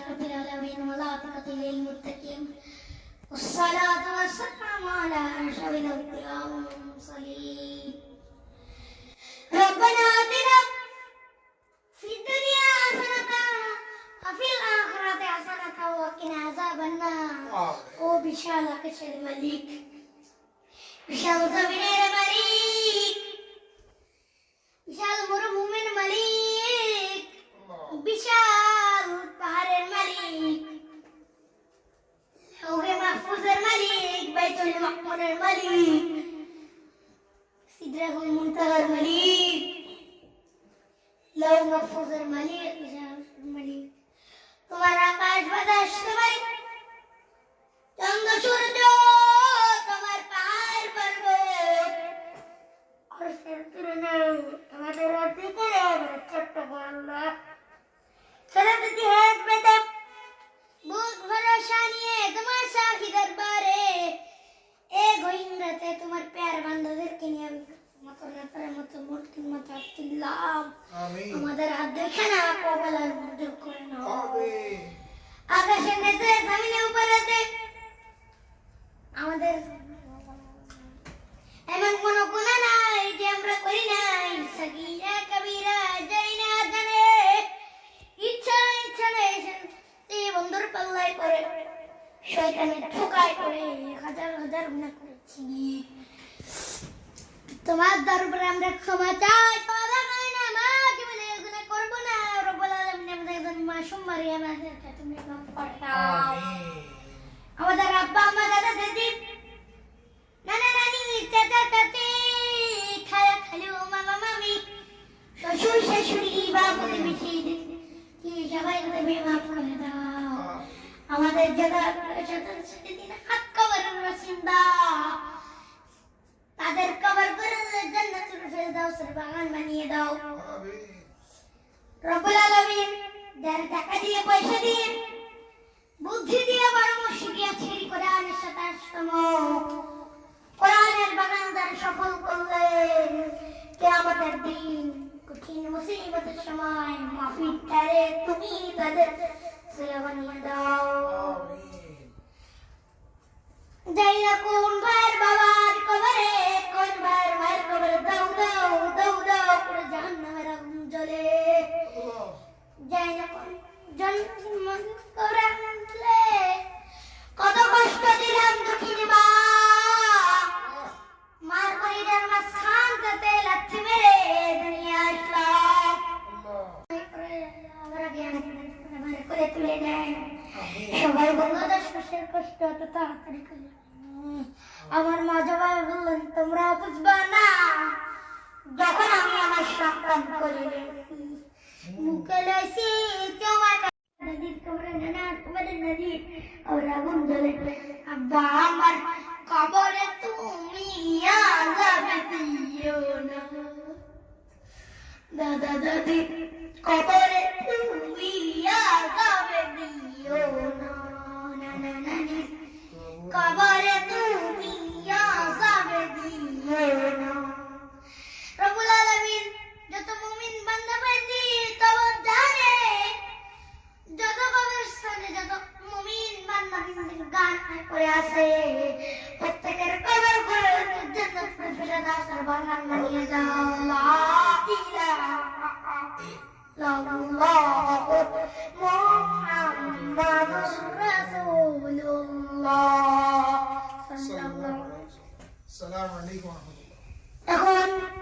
رب العالمين والعاقبة للمتقين والصلاة والسلام على أشرف الأنبياء والمرسلين ربنا آتنا في الدنيا حسنة وفي الآخرة حسنة وقنا عذاب النار وبشارك الملك বিশাল জমিনের মালিক, বিশাল মরুভূমির মালিক, বিশাল পাহাড়ের মালিক, লৌহে মাহফুজের মালিক, বাইতুল মাকমুরের মালিক, সিদরাতুল মুনতাহার মালিক, লৌহ মাহফুজের মালিক, বিশাল মালিক, তোমার আকাশ বাতাস তোমার চন্দ্র সূর্য তোমার পাহাড় পর্বত আরশের তুলনা আমাদের অধিকারে ছোট্ট আল্লাহ সারাদিন হাত পেতে বুক ভরসা নিয়ে তোমার শাহী দরবারে এই গহীন রাতে তোমার প্যার বান্দাদেরকে নিয়ে আমি মাতার মতো মূর্তির মতো আত্মিল্লাম আমাদের হাত দেখে না কবলার মধ্যে করে না আকাশের নিচে জমিনের উপরেতে আমাদের এমন কোনো গুনাহ নাই যে আমরা করি নাই, সগীরা কবিরা যাই না জানে ইচ্ছা এই বন্ধুর পাল্লায় পড়ে শয়তানের ঠোকায় পড়ে হাজার হাজার গুনাহ করেছি। তোমার দরবারে আমরা ক্ষমা চাই, পাওয়া যায় না মা জীবনে গুনাহ করব না। রব্বুল আলামিন আমাদের একজন মাসুম মারিয়াম আমাদেরকে তুমি মাফ করে দাও। আমাদের আব্বা আম্মা দাদা দাদি নানা নানি চাচা চাচি খালা খালু মামা মামি শ্বশুর শাশুড়ি বাবু বিটি সবাইকে তুমি মাফ করে দাও। আমাদের যারা সেদিন হাত কবরের রসিন্দা তাদের কবর করে জান্নাতুল ফেরদাউসের বাগান বানিয়ে দাও। রব্বুল আলামিন যারা টাকা দিয়ে পয়সা দিয়ে বুদ্ধি দিয়ে পরামর্শ দিয়ে ছেড়ি কোরআনের সাথে কোরআনের বাগান যারা সফল করলেন কিয়ামতের দিন কঠিন মুসিবতের সময় মাফিক করে তুমি তাদের ছেলে বানিয়ে দাও। যাই না কোন ভাইয়ের বাবার কবরে কোন ভাইয়ের মায়ের কবরে দাও দাও দাও দাও করে জাহান্নামের আগুন জ্বলে যাই না কোন জন্ম করে কত কষ্ট দিলাম দুঃখিনী মা মার করিডার মাঝখান থেকে লাথি মেরে দুনিয়া আসলাম আমরা জ্ঞান করে তুলে নেয় সবাই বললো 10 মাসের কষ্ট এত তাড়াতাড়ি করে আমার মা জবাই বললেন তোমরা বুঝবা না যখন আমি আমার সন্তান করে মুখে লইছি তোমার নদীর কবরে নানা কবরে নদী আর আগুন জ্বলে আব্বা আমার কবরে তুমি আযাব দিও না দাদা দাদি কবরে তুমি আযাব দিও না নানা নানি কবরে তুমি আযাব দিও না। রব্বুল আলামিন যত মুমিন বান্দা বান্দি তব জানে যত কবরস্থানে যত মুমিন বান্দা বান্দির গান করে আছে প্রত্যেকের কবর করে জান্নাতুল ফিরদাউসের বাগান বানিয়ে দাও। লা ইলাহা ইল্লাল্লাহ মুহাম্মাদুর রাসূলুল্লাহ সাল্লাল্লাহু আলাইহি ওয়াসাল্লাম। আসসালামু আলাইকুম ওয়া রাহমাতুল্লাহ। এখন